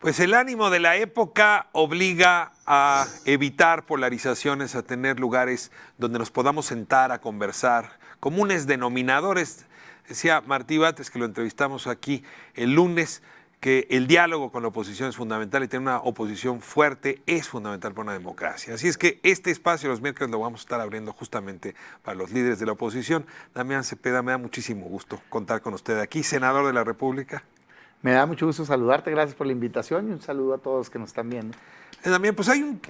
Pues el ánimo de la época obliga a evitar polarizaciones, a tener lugares donde nos podamos sentar a conversar, comunes denominadores. Decía Martí Batres, que lo entrevistamos aquí el lunes, que el diálogo con la oposición es fundamental y tener una oposición fuerte es fundamental para una democracia. Así es que este espacio los miércoles lo vamos a estar abriendo justamente para los líderes de la oposición. Damián Cepeda, me da muchísimo gusto contar con usted aquí, senador de la República. Me da mucho gusto saludarte, gracias por la invitación y un saludo a todos los que nos están viendo. También, pues hay un,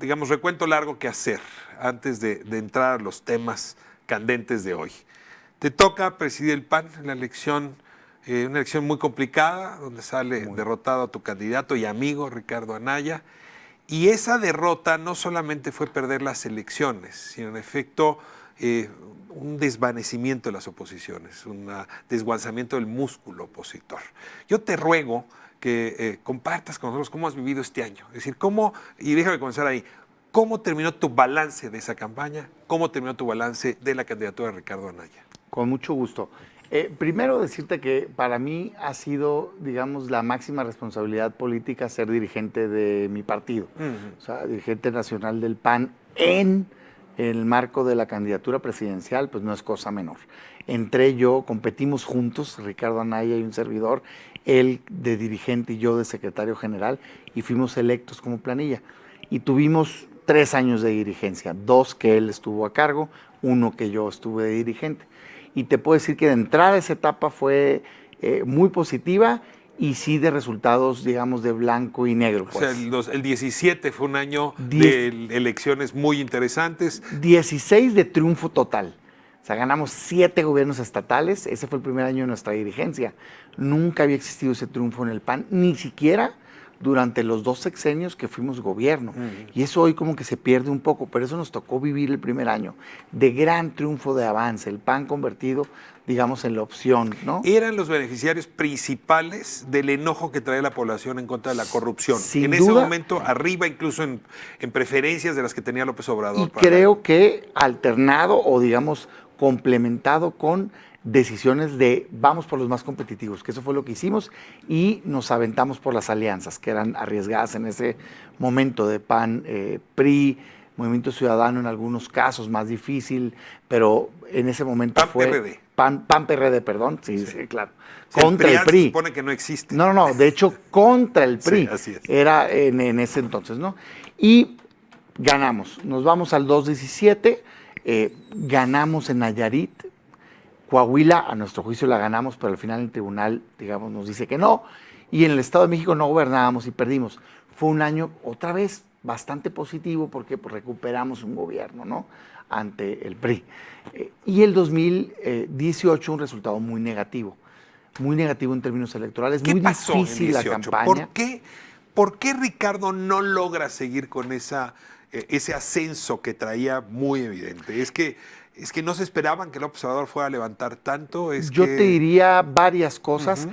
digamos, recuento largo que hacer antes de entrar a los temas candentes de hoy. Te toca presidir el PAN en la elección, una elección muy complicada, donde sale derrotado tu candidato y amigo Ricardo Anaya. Y esa derrota no solamente fue perder las elecciones, sino en efecto un desvanecimiento de las oposiciones, un desguazamiento del músculo opositor. Yo te ruego que compartas con nosotros cómo has vivido este año. Es decir, cómo, y déjame comenzar ahí, ¿cómo terminó tu balance de esa campaña? ¿Cómo terminó tu balance de la candidatura de Ricardo Anaya? Con mucho gusto. Primero decirte que para mí ha sido, digamos, la máxima responsabilidad política ser dirigente de mi partido. O sea, dirigente nacional del PAN en el marco de la candidatura presidencial, pues no es cosa menor. Entré yo, competimos juntos, Ricardo Anaya y un servidor, él de dirigente y yo de secretario general, y fuimos electos como planilla. Y tuvimos 3 años de dirigencia, 2 que él estuvo a cargo, 1 que yo estuve de dirigente. Y te puedo decir que de entrada esa etapa fue muy positiva y sí de resultados, digamos, de blanco y negro. Pues. O sea, el 17 fue un año de elecciones muy interesantes. 16 de triunfo total. O sea, ganamos 7 gobiernos estatales. Ese fue el primer año de nuestra dirigencia. Nunca había existido ese triunfo en el PAN, ni siquiera durante los 2 sexenios que fuimos gobierno. Y eso hoy como que se pierde un poco, pero eso nos tocó vivir el primer año de gran triunfo de avance, el PAN convertido, digamos, en la opción, ¿no? Eran los beneficiarios principales del enojo que trae la población en contra de la corrupción. Sin en duda, ese momento, arriba incluso en preferencias de las que tenía López Obrador. Y creo que alternado o, digamos, complementado con decisiones de vamos por los más competitivos, que eso fue lo que hicimos y nos aventamos por las alianzas que eran arriesgadas en ese momento de PAN, PRI, Movimiento Ciudadano en algunos casos más difícil, pero en ese momento PAN fue PRD. PAN PRD, perdón, sí, claro. Si contra el PRI. Se supone que no existe. No, de hecho contra el PRI. Sí, así es. Era en ese entonces, ¿no? Y ganamos, nos vamos al 2-17, ganamos en Nayarit, Coahuila, a nuestro juicio la ganamos, pero al final el tribunal, digamos, nos dice que no, y en el Estado de México no gobernábamos y perdimos. Fue un año, otra vez, bastante positivo porque pues, recuperamos un gobierno, ¿no?, ante el PRI. Y el 2018 un resultado muy negativo en términos electorales, muy difícil la campaña. ¿Por qué Ricardo no logra seguir con ese ascenso que traía muy evidente? Es que no se esperaban que López Obrador fuera a levantar tanto. Yo te diría varias cosas.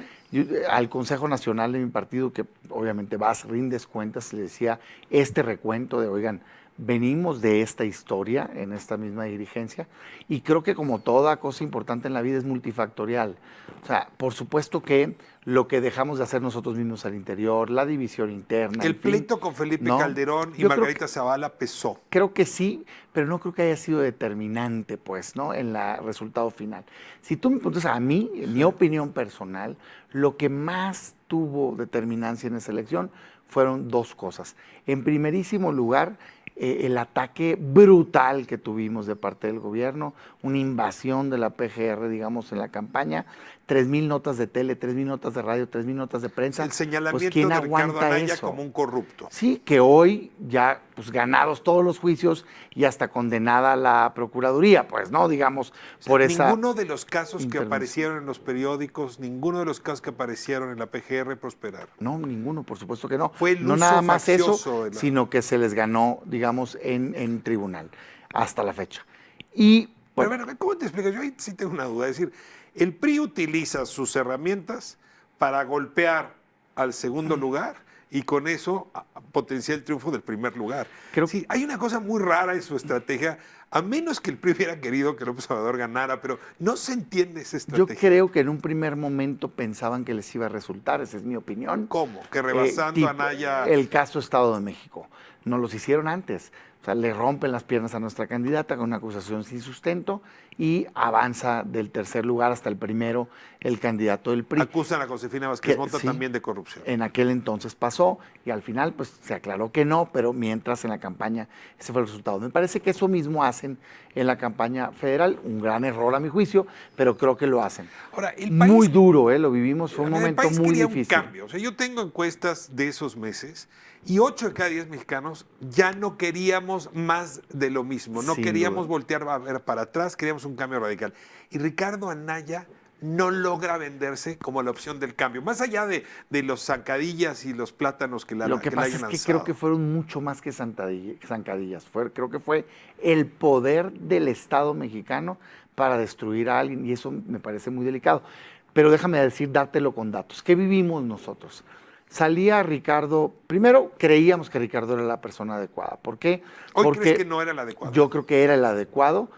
Al Consejo Nacional de mi partido, que obviamente rindes cuentas, le decía este recuento de, oigan, venimos de esta historia en esta misma dirigencia y creo que como toda cosa importante en la vida es multifactorial. O sea, por supuesto que lo que dejamos de hacer nosotros mismos al interior, la división interna. El pleito con Felipe Calderón y Margarita Zavala pesó. Creo que sí, pero no creo que haya sido determinante, pues, ¿no?, en el resultado final. Si tú me preguntas a mí, en mi opinión personal, lo que más tuvo determinancia en esa elección fueron 2 cosas. En primerísimo lugar, el ataque brutal que tuvimos de parte del gobierno, una invasión de la PGR, digamos, en la campaña, 3,000 notas de tele, 3,000 notas de radio, 3,000 notas de prensa. El señalamiento pues, ¿quién de Ricardo Anaya eso? como un corrupto. Sí, que hoy ya pues ganados todos los juicios y hasta condenada la Procuraduría, pues, ¿no? Digamos, por esa... Ninguno de los casos que aparecieron en los periódicos, ninguno de los casos que aparecieron en la PGR prosperaron. No, ninguno, por supuesto que no. Fue el no uso nada más eso, sino que se les ganó, digamos, en tribunal, hasta la fecha. Y... Bueno, pero, ¿cómo te explicas? Yo ahí sí tengo una duda. Es decir, el PRI utiliza sus herramientas para golpear al segundo lugar y con eso potenciar el triunfo del primer lugar. Sí, hay una cosa muy rara en su estrategia. a menos que el PRI hubiera querido que López Obrador ganara, pero no se entiende esa Yo estrategia. creo que en un primer momento pensaban que les iba a resultar, esa es mi opinión. ¿Cómo? Que rebasando a Anaya... El caso Estado de México. No los hicieron antes. O sea, le rompen las piernas a nuestra candidata con una acusación sin sustento y avanza del tercer lugar hasta el primero el candidato del PRI. Acusan a Josefina Vázquez Mota sí, también de corrupción. En aquel entonces pasó y al final pues se aclaró que no, pero mientras en la campaña ese fue el resultado. Me parece que eso mismo hacen en la campaña federal, un gran error a mi juicio, pero creo que lo hacen. Ahora, el muy país, duro, lo vivimos, fue un el momento país muy quería difícil. un cambio. O sea, yo tengo encuestas de esos meses y 8 de cada 10 mexicanos ya no queríamos más de lo mismo. No Sin queríamos duda. voltear a ver para atrás, queríamos un cambio radical. Y Ricardo Anaya no logra venderse como la opción del cambio. Más allá de los zancadillas y los plátanos que Lo que la pasa hayan es que lanzado. creo que fueron mucho más que zancadillas. Creo que fue el poder del Estado mexicano para destruir a alguien y eso me parece muy delicado. Pero déjame dártelo con datos. ¿Qué vivimos nosotros? Salía Ricardo, primero creíamos que Ricardo era la persona adecuada. ¿Por qué? ¿Hoy Porque crees que no era el adecuado? yo creo que era el adecuado.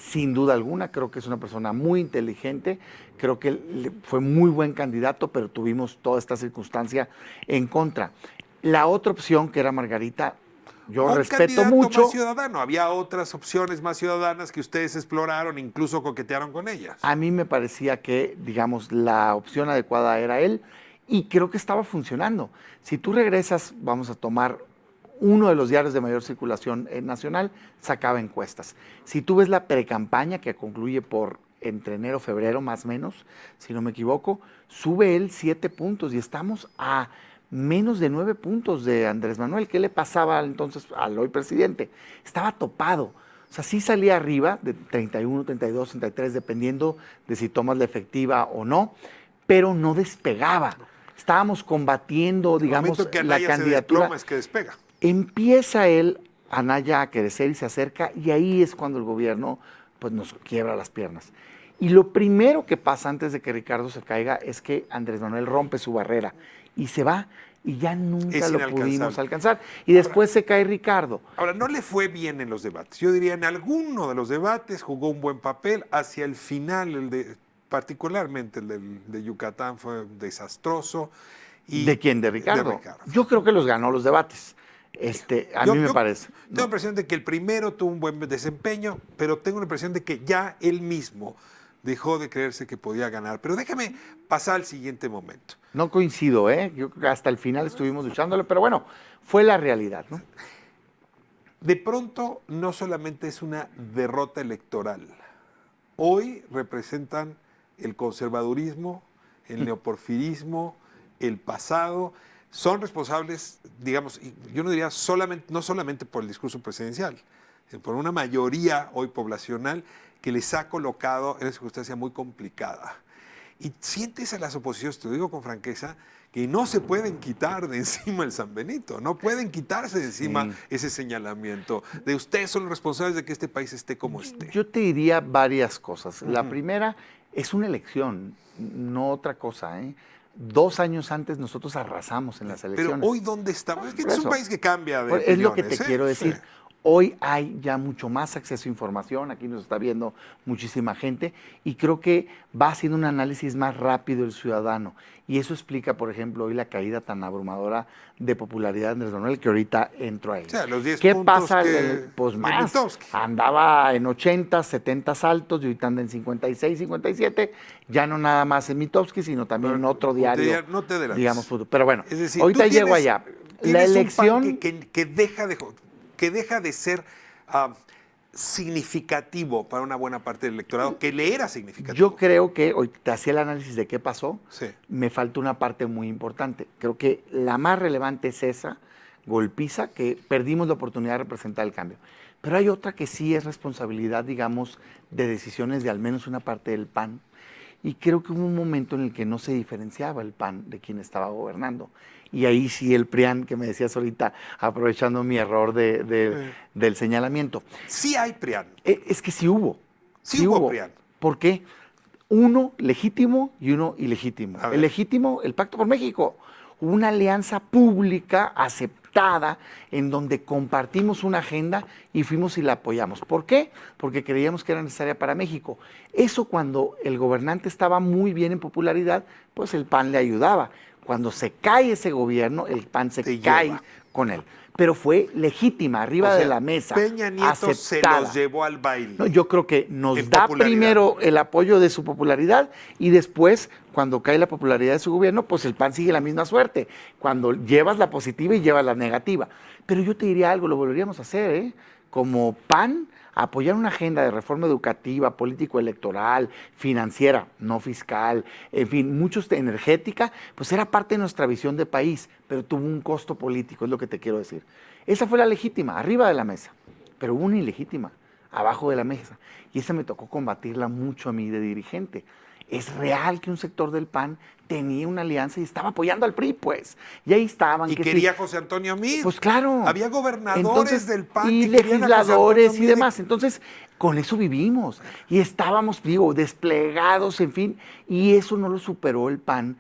Sin duda alguna, creo que es una persona muy inteligente, creo que fue muy buen candidato, pero tuvimos toda esta circunstancia en contra. La otra opción, que era Margarita, yo respeto mucho. Más ciudadano. Había otras opciones más ciudadanas que ustedes exploraron, incluso coquetearon con ellas. A mí me parecía que, digamos, la opción adecuada era él y creo que estaba funcionando. Si tú regresas, vamos a tomar uno de los diarios de mayor circulación nacional, sacaba encuestas. Si tú ves la precampaña que concluye entre enero y febrero, más o menos, si no me equivoco, sube él 7 puntos y estamos a menos de 9 puntos de Andrés Manuel. ¿Qué le pasaba entonces al hoy presidente? Estaba topado. O sea, sí salía arriba de 31, 32, 33, dependiendo de si tomas la efectiva o no, pero no despegaba. Estábamos combatiendo, digamos, que la Anaya candidatura. Se desploma, es que despega. Empieza él, Anaya, a crecer y se acerca, y ahí es cuando el gobierno pues, nos quiebra las piernas. Y lo primero que pasa antes de que Ricardo se caiga es que Andrés Manuel rompe su barrera y se va, y ya nunca lo pudimos alcanzar. Y después se cae Ricardo. Ahora, no le fue bien en los debates. Yo diría, en alguno de los debates jugó un buen papel. Hacia el final, particularmente el de Yucatán, fue desastroso. Y ¿De quién? ¿De Ricardo? Yo creo que los ganó los debates. A mí me parece. Tengo la impresión de que el primero tuvo un buen desempeño, pero tengo la impresión de que ya él mismo dejó de creerse que podía ganar. Pero déjame pasar al siguiente momento. No coincido, ¿eh? Yo creo que hasta el final estuvimos luchándole, pero bueno, fue la realidad, ¿no? De pronto, no solamente es una derrota electoral. Hoy representan el conservadurismo, el neoporfirismo, el pasado. Son responsables, digamos, yo no diría no solamente por el discurso presidencial, sino por una mayoría hoy poblacional que les ha colocado en una circunstancia muy complicada. Y sientes a las oposiciones, te lo digo con franqueza, que no se pueden quitar de encima el San Benito, no pueden quitarse de encima ese señalamiento de ustedes son los responsables de que este país esté como esté. Yo te diría varias cosas. La primera es una elección, no otra cosa, ¿eh? 2 años antes nosotros arrasamos en las elecciones. Pero hoy, ¿dónde estamos? Es que es un país que cambia de opiniones, es lo que te quiero decir. Sí. Hoy hay ya mucho más acceso a información, aquí nos está viendo muchísima gente y creo que va haciendo un análisis más rápido el ciudadano y eso explica, por ejemplo, hoy la caída tan abrumadora de popularidad de Andrés Manuel que ahorita entro ahí. O sea, los 10 ¿Qué puntos pasa? Que pues más, andaba en 80, 70 saltos y ahorita anda en 56, 57, ya no nada más en Mitofsky, sino también en otro diario, no te digamos, pero bueno, es decir, ahorita llego allá. La elección que deja de ser significativo para una buena parte del electorado, que le era significativo. Yo creo que, hoy te hacía el análisis de qué pasó, sí. Me falta una parte muy importante. Creo que la más relevante es esa, golpiza, que perdimos la oportunidad de representar el cambio. Pero hay otra que sí es responsabilidad, digamos, de decisiones de al menos una parte del PAN. Y creo que hubo un momento en el que no se diferenciaba el PAN de quien estaba gobernando. Y ahí sí el PRIAN, que me decías ahorita, aprovechando mi error del señalamiento. Sí hay PRIAN. Es que sí hubo. Sí hubo PRIAN. ¿Por qué? Uno legítimo y uno ilegítimo. El legítimo, el Pacto por México. Una alianza pública hace aceptada, en donde compartimos una agenda y fuimos y la apoyamos. ¿Por qué? Porque creíamos que era necesaria para México. Eso cuando el gobernante estaba muy bien en popularidad, pues el PAN le ayudaba. Cuando se cae ese gobierno, el PAN se cae con él. Pero fue legítima, arriba de la mesa. Peña Nieto aceptada. Se los llevó al baile. No, yo creo que nos da primero el apoyo de su popularidad y después, cuando cae la popularidad de su gobierno, pues el PAN sigue la misma suerte. Cuando llevas la positiva y llevas la negativa. Pero yo te diría algo, lo volveríamos a hacer, ¿eh? Como PAN, apoyar una agenda de reforma educativa, político-electoral, financiera, no fiscal, en fin, muchos energética, pues era parte de nuestra visión de país, pero tuvo un costo político, es lo que te quiero decir. Esa fue la legítima, arriba de la mesa, pero hubo una ilegítima, abajo de la mesa, y esa me tocó combatirla mucho a mí de dirigente. Es real que un sector del PAN tenía una alianza y estaba apoyando al PRI, pues. Y ahí estaban. Y que quería José Antonio Meade. Pues claro. Había gobernadores del PAN y que legisladores y demás. Entonces, con eso vivimos. Y estábamos, digo, desplegados, en fin. Y eso no lo superó el PAN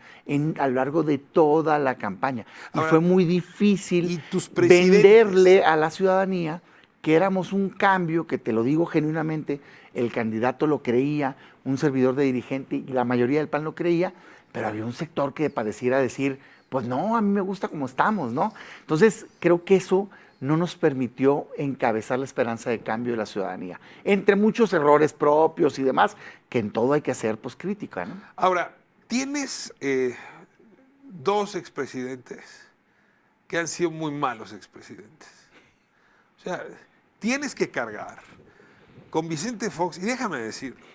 a lo largo de toda la campaña. Y ahora, fue muy difícil venderle a la ciudadanía que éramos un cambio, que te lo digo genuinamente, el candidato lo creía, un servidor de dirigente, y la mayoría del PAN lo creía, pero había un sector que pareciera decir, pues no, a mí me gusta como estamos, ¿no? Entonces, creo que eso no nos permitió encabezar la esperanza de cambio de la ciudadanía, entre muchos errores propios y demás, que en todo hay que hacer, pues, crítica, ¿no? Ahora, tienes dos expresidentes que han sido muy malos expresidentes. O sea, tienes que cargar con Vicente Fox, y déjame decirlo,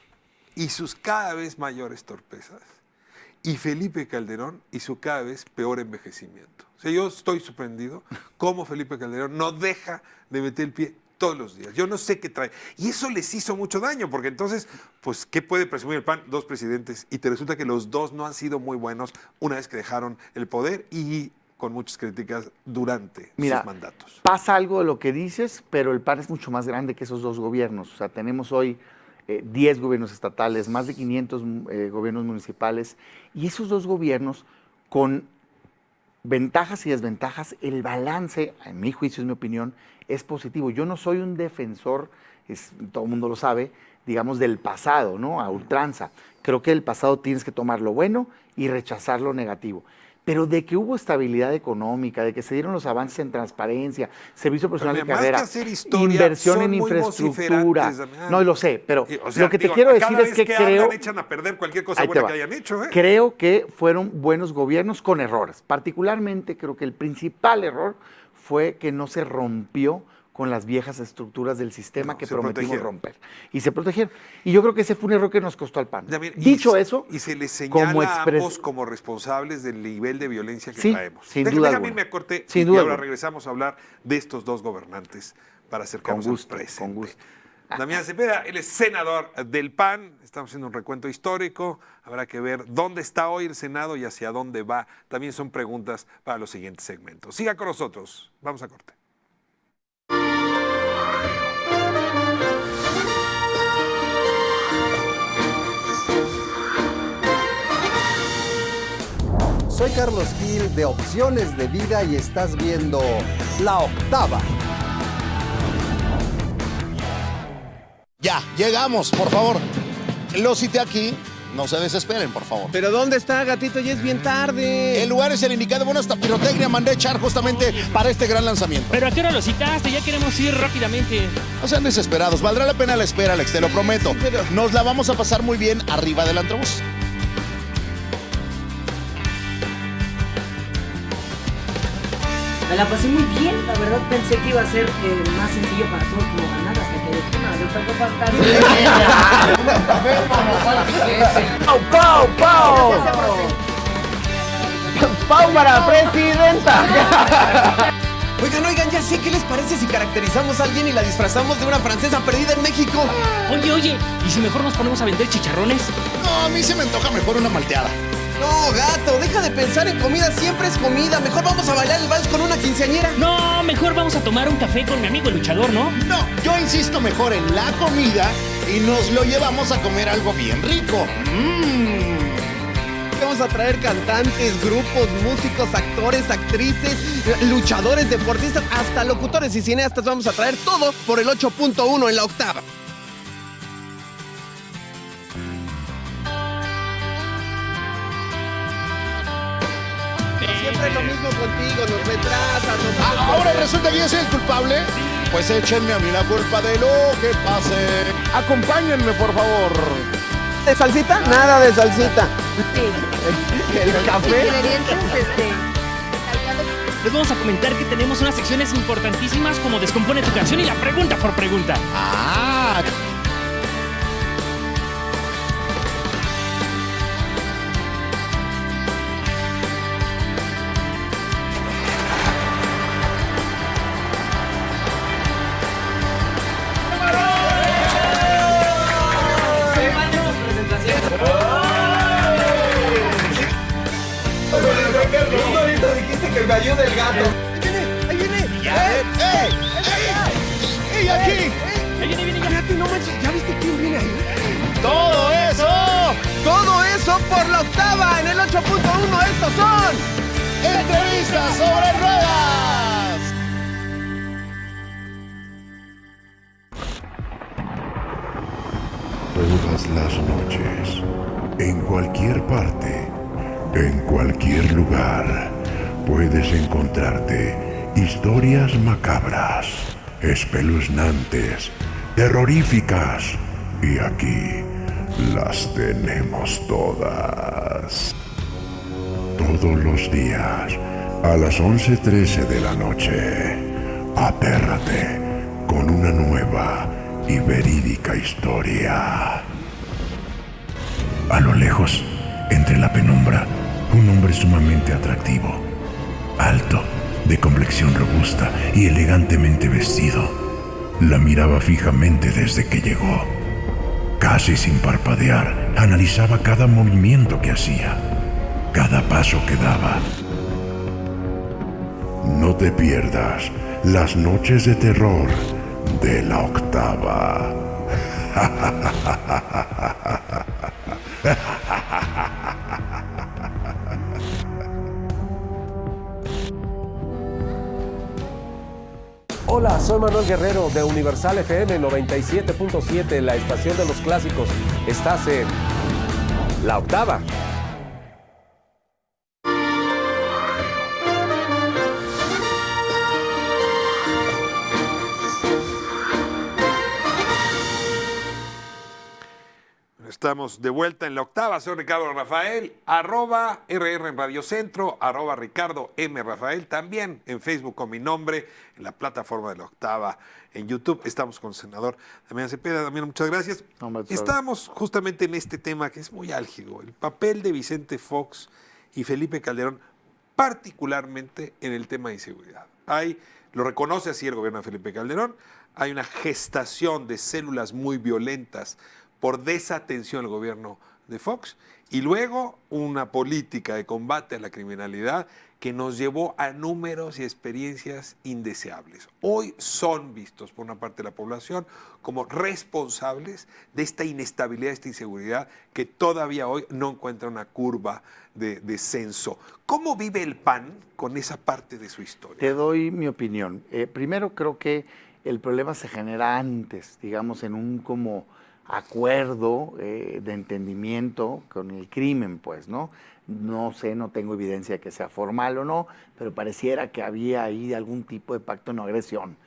y sus cada vez mayores torpezas, y Felipe Calderón y su cada vez peor envejecimiento. O sea, yo estoy sorprendido cómo Felipe Calderón no deja de meter el pie todos los días. Yo no sé qué trae. Y eso les hizo mucho daño, porque entonces, pues, ¿qué puede presumir el PAN? Dos presidentes, y te resulta que los dos no han sido muy buenos una vez que dejaron el poder y con muchas críticas durante sus mandatos. Pasa algo de lo que dices, pero el PAN es mucho más grande que esos dos gobiernos. O sea, tenemos hoy 10 gobiernos estatales, más de 500 gobiernos municipales, y esos dos gobiernos, con ventajas y desventajas, el balance, en mi juicio, es mi opinión, es positivo. Yo no soy un defensor, todo el mundo lo sabe, digamos, del pasado, ¿no? A ultranza. Creo que del pasado tienes que tomar lo bueno y rechazar lo negativo. Pero de que hubo estabilidad económica, de que se dieron los avances en transparencia, servicio personal de carrera, inversión en infraestructura. No, lo sé, pero lo que te quiero decir es que creo... echan a perder cualquier cosa buena que hayan hecho. Creo que fueron buenos gobiernos con errores. Particularmente creo que el principal error fue que no se rompió con las viejas estructuras del sistema que prometimos romper. Y se protegieron. Y yo creo que ese fue un error que nos costó al PAN. Dicho eso, y se les señala a ambos como responsables del nivel de violencia que traemos. Sin duda déjame irme a corte y ahora regresamos a hablar de estos dos gobernantes para acercarnos al presente. Con gusto. Damián Cepeda, él es senador del PAN. Estamos haciendo un recuento histórico. Habrá que ver dónde está hoy el Senado y hacia dónde va. También son preguntas para los siguientes segmentos. Siga con nosotros. Vamos a corte. Soy Carlos Gil de Opciones de Vida y estás viendo La Octava. Ya, llegamos, por favor. Lo cité aquí, no se desesperen, por favor. ¿Pero dónde está, gatito? Ya es bien tarde. El lugar es el indicado. Bueno, hasta pirotecnia mandé echar justamente para este gran lanzamiento. ¿Pero a qué hora lo citaste? Ya queremos ir rápidamente. No sean desesperados, valdrá la pena la espera, Alex, te lo prometo. Nos la vamos a pasar muy bien arriba del antrobús. Me la pasé muy bien, la verdad pensé que iba a ser más sencillo para todos como ganar hasta que de una de estas copas ¡Pau, pau! ¡Pau para presidenta! Oigan, ya sé, ¿qué les parece si caracterizamos a alguien y la disfrazamos de una francesa perdida en México? Oye, ¿y si mejor nos ponemos a vender chicharrones? No, a mí se me antoja mejor una malteada. No, gato, deja de pensar en comida, siempre es comida. Mejor vamos a bailar el vals con una quinceañera. No, mejor vamos a tomar un café con mi amigo el luchador, ¿no? No, yo insisto mejor en la comida y nos lo llevamos a comer algo bien rico. que vamos a traer cantantes, grupos, músicos, actores, actrices, luchadores, deportistas, hasta locutores y cineastas. Vamos a traer todo por el 8.1 en la octava. Siempre es lo mismo contigo, nos retrasas, Ahora resulta que yo soy el culpable. Pues échenme a mí la culpa de lo que pase. Acompáñenme, por favor. ¿De salsita? Nada de salsita. El café. Les vamos a comentar que tenemos unas secciones importantísimas como Descompone tu canción y la pregunta por pregunta. Ah. Que me ayude el gato. Ahí viene. ¡Y aquí! Ahí viene ya. Fíjate, no manches, ¿ya viste quién viene ahí? ¡Todo eso! Todo eso por la octava en el 8.1. Estos son ¡Entrevistas sobre ruedas! Todas las noches, en cualquier parte, en cualquier lugar, puedes encontrarte historias macabras, espeluznantes, terroríficas. Y aquí las tenemos todas. Todos los días, a las 11:13 de la noche, atérrate con una nueva y verídica historia. A lo lejos, entre la penumbra, un hombre sumamente atractivo, alto, de complexión robusta y elegantemente vestido, la miraba fijamente desde que llegó. Casi sin parpadear, analizaba cada movimiento que hacía, cada paso que daba. No te pierdas las noches de terror de la octava. Hola, soy Manuel Guerrero de Universal FM 97.7, la estación de los clásicos. Estás en La Octava. Estamos de vuelta en la octava. Soy Ricardo Rafael, @RR en Radio Centro, @Ricardo M. Rafael, también en Facebook con mi nombre, en la plataforma de la octava, en YouTube. Estamos con el senador Damián Cepeda. Damián, muchas gracias. Estamos justamente en este tema que es muy álgido, el papel de Vicente Fox y Felipe Calderón, particularmente en el tema de inseguridad. Lo reconoce así el gobierno de Felipe Calderón, hay una gestación de células muy violentas por desatención del gobierno de Fox, y luego una política de combate a la criminalidad que nos llevó a números y experiencias indeseables. Hoy son vistos por una parte de la población como responsables de esta inestabilidad, de esta inseguridad que todavía hoy no encuentra una curva de descenso. ¿Cómo vive el PAN con esa parte de su historia? Te doy mi opinión. Primero, creo que el problema se genera antes, digamos, en un como acuerdo de entendimiento con el crimen, pues, ¿no? No sé, no tengo evidencia de que sea formal o no, pero pareciera que había ahí algún tipo de pacto de no agresión.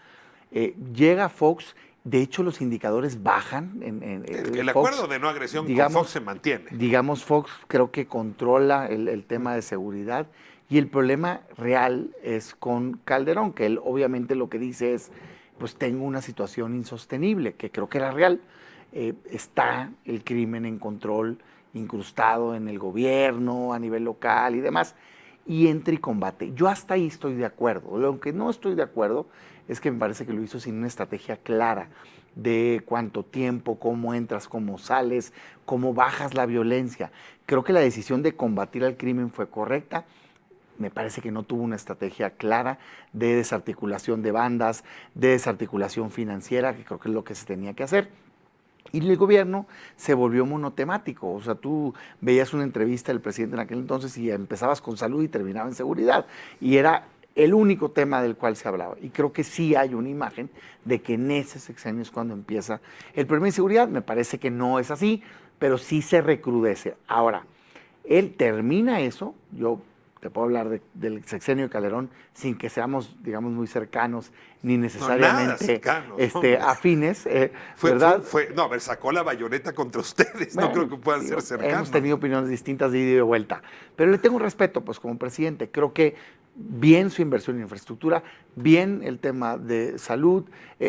Llega Fox, de hecho los indicadores bajan. El acuerdo de no agresión con Fox se mantiene. Digamos, Fox creo que controla el tema de seguridad, y el problema real es con Calderón, que él obviamente lo que dice es, pues tengo una situación insostenible, que creo que era real. Está el crimen en control, incrustado en el gobierno, a nivel local y demás, y entra y combate. Yo hasta ahí estoy de acuerdo. Lo que no estoy de acuerdo es que me parece que lo hizo sin una estrategia clara de cuánto tiempo, cómo entras, cómo sales, cómo bajas la violencia. Creo que la decisión de combatir al crimen fue correcta. Me parece que no tuvo una estrategia clara de desarticulación de bandas, de desarticulación financiera, que creo que es lo que se tenía que hacer. Y el gobierno se volvió monotemático. O sea, tú veías una entrevista del presidente en aquel entonces y empezabas con salud y terminaba en seguridad. Y era el único tema del cual se hablaba. Y creo que sí hay una imagen de que en ese sexenio es cuando empieza el problema de inseguridad. Me parece que no es así, pero sí se recrudece. Ahora, él termina eso, yo te puedo hablar del sexenio de Calderón sin que seamos, digamos, muy cercanos ni necesariamente cercanos, afines, ¿verdad? No, a ver, sacó la bayoneta contra ustedes, Bueno, no creo que puedan ser cercanos. Hemos tenido opiniones distintas de ida y de vuelta, pero le tengo respeto, pues, como presidente. Creo que bien su inversión en infraestructura, bien el tema de salud,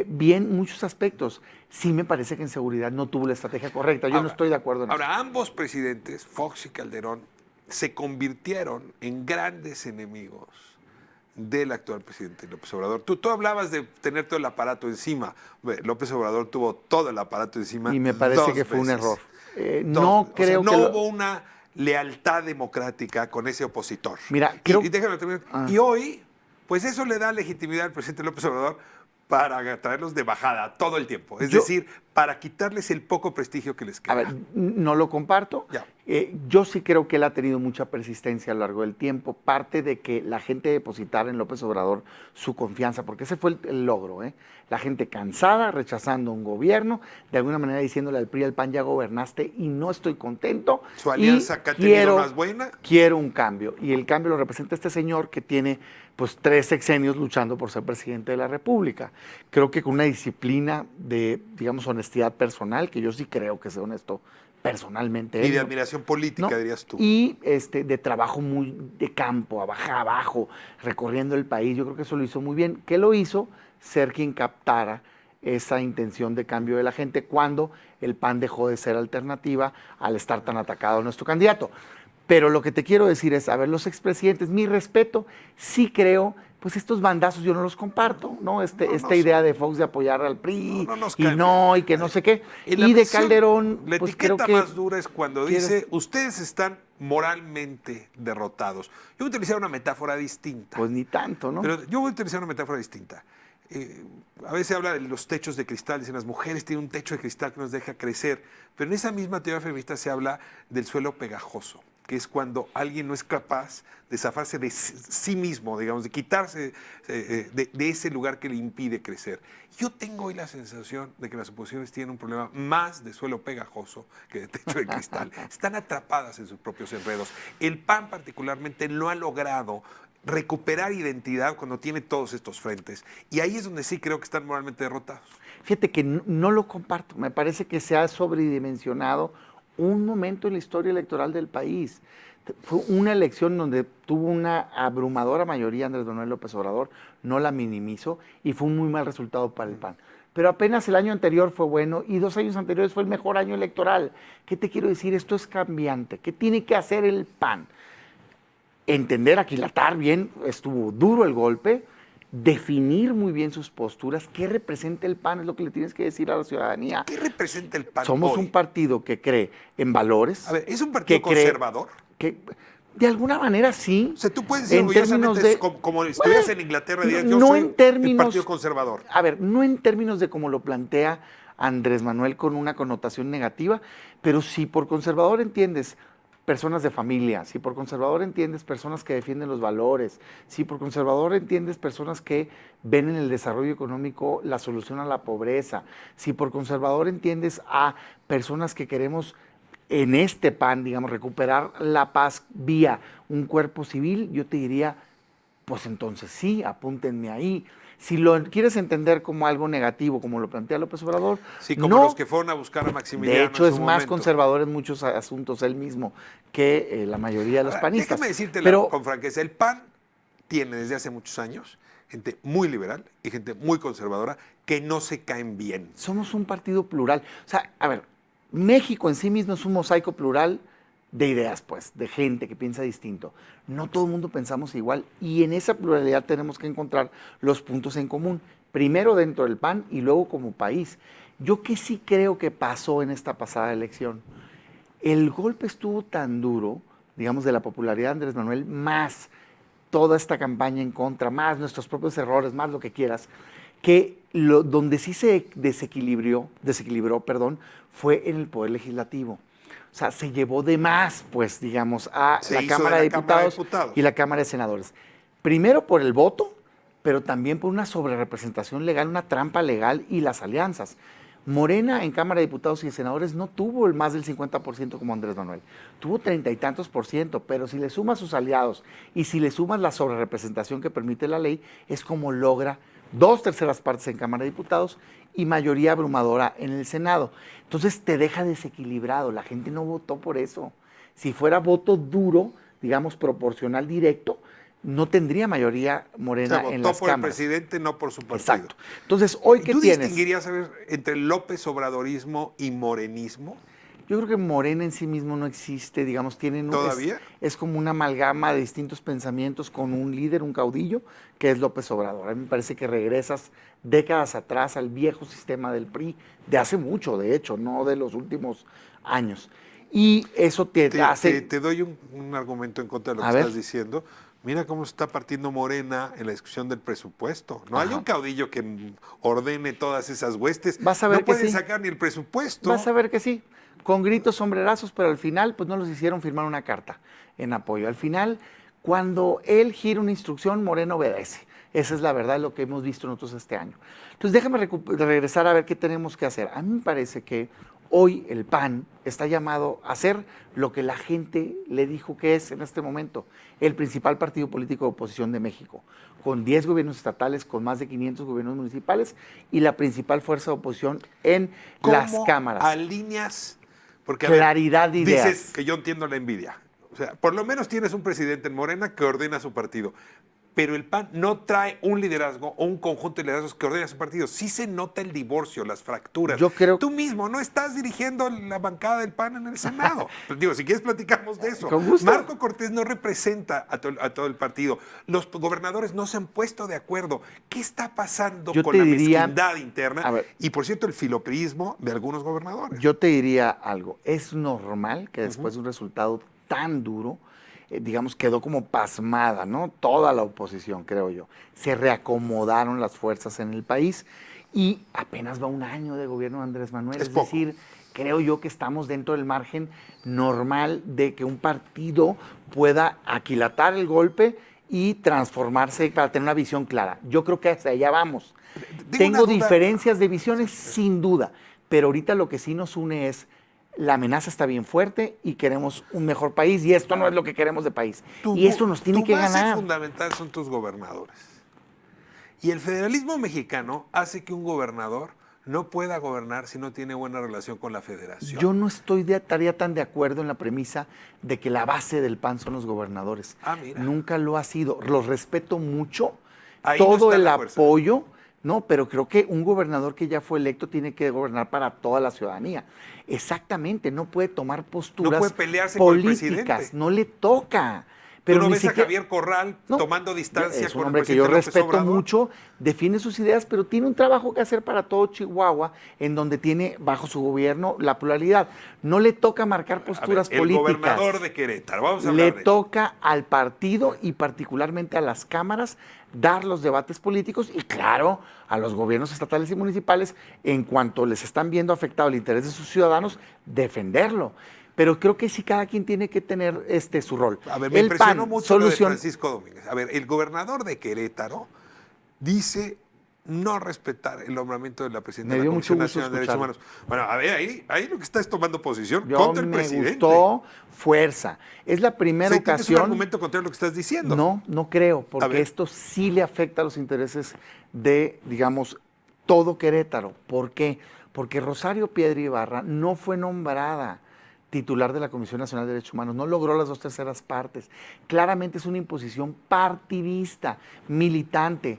bien muchos aspectos. Sí me parece que en seguridad no tuvo la estrategia correcta. Yo no estoy de acuerdo en eso. Ahora, ambos presidentes, Fox y Calderón, se convirtieron en grandes enemigos del actual presidente López Obrador. Tú hablabas de tener todo el aparato encima. López Obrador tuvo todo el aparato encima. Y me parece que fue un error. No creo que... No hubo una lealtad democrática con ese opositor. Mira, creo... Y déjame terminar. Y hoy, pues eso le da legitimidad al presidente López Obrador para traerlos de bajada todo el tiempo. Es decir, para quitarles el poco prestigio que les queda. A ver, no lo comparto. Yo sí creo que él ha tenido mucha persistencia a lo largo del tiempo. Parte de que la gente depositara en López Obrador su confianza, porque ese fue el logro, ¿eh? La gente cansada, rechazando un gobierno, de alguna manera diciéndole al PRI y al PAN, ya gobernaste y no estoy contento. ¿Su alianza que ha tenido más buena? Quiero un cambio. Y el cambio lo representa este señor que tiene pues 3 sexenios luchando por ser presidente de la República. Creo que con una disciplina de, digamos, honestidad personal, que yo sí creo que sea honesto personalmente. Y de admiración política, dirías tú. Y de trabajo muy de campo, abajo, recorriendo el país. Yo creo que eso lo hizo muy bien. ¿Qué lo hizo? Ser quien captara esa intención de cambio de la gente cuando el PAN dejó de ser alternativa al estar tan atacado nuestro candidato. Pero lo que te quiero decir es, a ver, los expresidentes, mi respeto, sí creo, pues estos bandazos yo no los comparto, ¿no? Esta idea de Fox de apoyar al PRI y que no sé qué. Y de Calderón, la pues etiqueta creo que más dura es cuando dice, ustedes están moralmente derrotados. Yo voy a utilizar una metáfora distinta. Pues ni tanto, ¿no? Pero yo voy a utilizar una metáfora distinta. A veces se habla de los techos de cristal, dicen las mujeres tienen un techo de cristal que nos deja crecer, pero en esa misma teoría feminista se habla del suelo pegajoso, que es cuando alguien no es capaz de zafarse de sí mismo, digamos, de quitarse de ese lugar que le impide crecer. Yo tengo hoy la sensación de que las oposiciones tienen un problema más de suelo pegajoso que de techo de cristal. Están atrapadas en sus propios enredos. El PAN particularmente no ha logrado recuperar identidad cuando tiene todos estos frentes. Y ahí es donde sí creo que están moralmente derrotados. Fíjate que no lo comparto. Me parece que se ha sobredimensionado un momento en la historia electoral del país. Fue una elección donde tuvo una abrumadora mayoría Andrés Manuel López Obrador, no la minimizo, y fue un muy mal resultado para el PAN. Pero apenas el año anterior fue bueno y 2 años anteriores fue el mejor año electoral. ¿Qué te quiero decir? Esto es cambiante. ¿Qué tiene que hacer el PAN? Entender, aquilatar bien, estuvo duro el golpe, definir muy bien sus posturas. ¿Qué representa el PAN? Es lo que le tienes que decir a la ciudadanía. ¿Qué representa el PAN Somos hoy? un partido que cree en valores. A ver, ¿es un partido conservador? Que de alguna manera sí. O sea, tú puedes decir orgullosamente, como estuvieras en Inglaterra, dirías, yo soy el partido conservador. A ver, no en términos de como lo plantea Andrés Manuel con una connotación negativa, pero sí por conservador entiendes personas de familia, si por conservador entiendes personas que defienden los valores, si por conservador entiendes personas que ven en el desarrollo económico la solución a la pobreza, si por conservador entiendes a personas que queremos en este PAN, digamos, recuperar la paz vía un cuerpo civil, yo te diría, pues entonces sí, apúntenme ahí. Si lo quieres entender como algo negativo, como lo plantea López Obrador, sí, como los que fueron a buscar a Maximiliano. De hecho, es más conservador en muchos asuntos él mismo que la mayoría de los panistas. Déjame decirte con franqueza, el PAN tiene desde hace muchos años gente muy liberal y gente muy conservadora que no se caen bien. Somos un partido plural. O sea, a ver, México en sí mismo es un mosaico plural de ideas, pues, de gente que piensa distinto. No todo el mundo pensamos igual y en esa pluralidad tenemos que encontrar los puntos en común, primero dentro del PAN y luego como país. Yo que sí creo que pasó en esta pasada elección, el golpe estuvo tan duro, digamos, de la popularidad de Andrés Manuel, más toda esta campaña en contra, más nuestros propios errores, más lo que quieras, que Donde sí se desequilibró, fue en el Poder Legislativo. O sea, se llevó de más, pues, digamos, a la Cámara de Diputados y la Cámara de Senadores. Primero por el voto, pero también por una sobrerepresentación legal, una trampa legal y las alianzas. Morena en Cámara de Diputados y de Senadores no tuvo el más del 50% como Andrés Manuel. Tuvo 30 y tantos %, pero si le sumas sus aliados y si le sumas la sobrerepresentación que permite la ley, es como logra 2/3 partes en Cámara de Diputados y mayoría abrumadora en el Senado. Entonces te deja desequilibrado, la gente no votó por eso. Si fuera voto duro, digamos proporcional directo, no tendría mayoría Morena en las cámaras. Votó por el presidente, no por su partido. Exacto. Entonces, hoy ¿qué tienes? ¿Tú distinguirías, a ver, entre López Obradorismo y morenismo? Yo creo que Morena en sí mismo no existe, digamos, ¿Todavía? Es como una amalgama de distintos pensamientos con un líder, un caudillo, que es López Obrador. A mí me parece que regresas décadas atrás al viejo sistema del PRI, de hace mucho, de hecho, no de los últimos años. Y eso te hace... Te doy un argumento en contra de lo que estás diciendo. Mira cómo se está partiendo Morena en la discusión del presupuesto. No hay un caudillo que ordene todas esas huestes. Vas a ver no que pueden sí. sacar ni el presupuesto. Vas a ver que sí. Con gritos, sombrerazos, pero al final pues no los hicieron firmar una carta en apoyo. Al final, cuando él gira una instrucción, Morena obedece. Esa es la verdad, lo que hemos visto nosotros este año. Entonces déjame regresar a ver qué tenemos que hacer. A mí me parece que hoy el PAN está llamado a hacer lo que la gente le dijo que es en este momento, el principal partido político de oposición de México, con 10 gobiernos estatales, con más de 500 gobiernos municipales y la principal fuerza de oposición en las cámaras. Alineas, porque claridad de ideas. Dices que yo entiendo la envidia. O sea, por lo menos tienes un presidente en Morena que ordena su partido. Pero el PAN no trae un liderazgo o un conjunto de liderazgos que ordena su partido. Sí se nota el divorcio, las fracturas. Yo creo... Tú mismo no estás dirigiendo la bancada del PAN en el Senado. Digo, si quieres platicamos de eso. Con gusto. Marco Cortés no representa a todo el partido. Los gobernadores no se han puesto de acuerdo. ¿Qué está pasando con la mezquindad interna? Y, por cierto, el filopriismo de algunos gobernadores. Yo te diría algo. Es normal que después de un resultado tan duro, digamos, quedó como pasmada, ¿no? Toda la oposición, creo yo. Se reacomodaron las fuerzas en el país y apenas va un año de gobierno de Andrés Manuel. Es decir, creo yo que estamos dentro del margen normal de que un partido pueda aquilatar el golpe y transformarse para tener una visión clara. Yo creo que hacia allá vamos. Tengo diferencias de visiones, sin duda, pero ahorita lo que sí nos une es la amenaza está bien fuerte y queremos un mejor país y esto no es lo que queremos de país. Y esto nos tiene que ganar. Tu base fundamental son tus gobernadores. Y el federalismo mexicano hace que un gobernador no pueda gobernar si no tiene buena relación con la federación. Yo no estaría tan de acuerdo en la premisa de que la base del PAN son los gobernadores. Mira. Nunca lo ha sido. Los respeto mucho. Ahí todo no está el la fuerza. apoyo. No, pero creo que un gobernador que ya fue electo tiene que gobernar para toda la ciudadanía. Exactamente, no puede tomar posturas no puede pelearse políticas, con el presidente. No le toca. Pero ¿Tú no ni ves siquiera... a Javier Corral tomando distancia es con un el hombre que presidente yo López respeto Obrador? mucho, defiende sus ideas, pero tiene un trabajo que hacer para todo Chihuahua, en donde tiene bajo su gobierno la pluralidad. No le toca marcar posturas políticas. El gobernador de Querétaro, vamos a hablar le de él. toca al partido y particularmente a las cámaras dar los debates políticos y, claro, a los gobiernos estatales y municipales, en cuanto les están viendo afectado el interés de sus ciudadanos, defenderlo. Pero creo que sí cada quien tiene que tener su rol. A ver, me impresionó mucho lo de Francisco Domínguez. A ver, el gobernador de Querétaro dice no respetar el nombramiento de la presidenta de la Comisión Nacional de Derechos Humanos. Bueno, a ver, ahí lo que está es tomando posición contra el presidente. Me gustó fuerza. Es la primera ocasión... ¿Tienes un argumento contra lo que estás diciendo? No creo, porque esto sí le afecta a los intereses de, digamos, todo Querétaro. ¿Por qué? Porque Rosario Piedra Ibarra no fue nombrada titular de la Comisión Nacional de Derechos Humanos, no logró las 2/3 partes. Claramente es una imposición partidista, militante,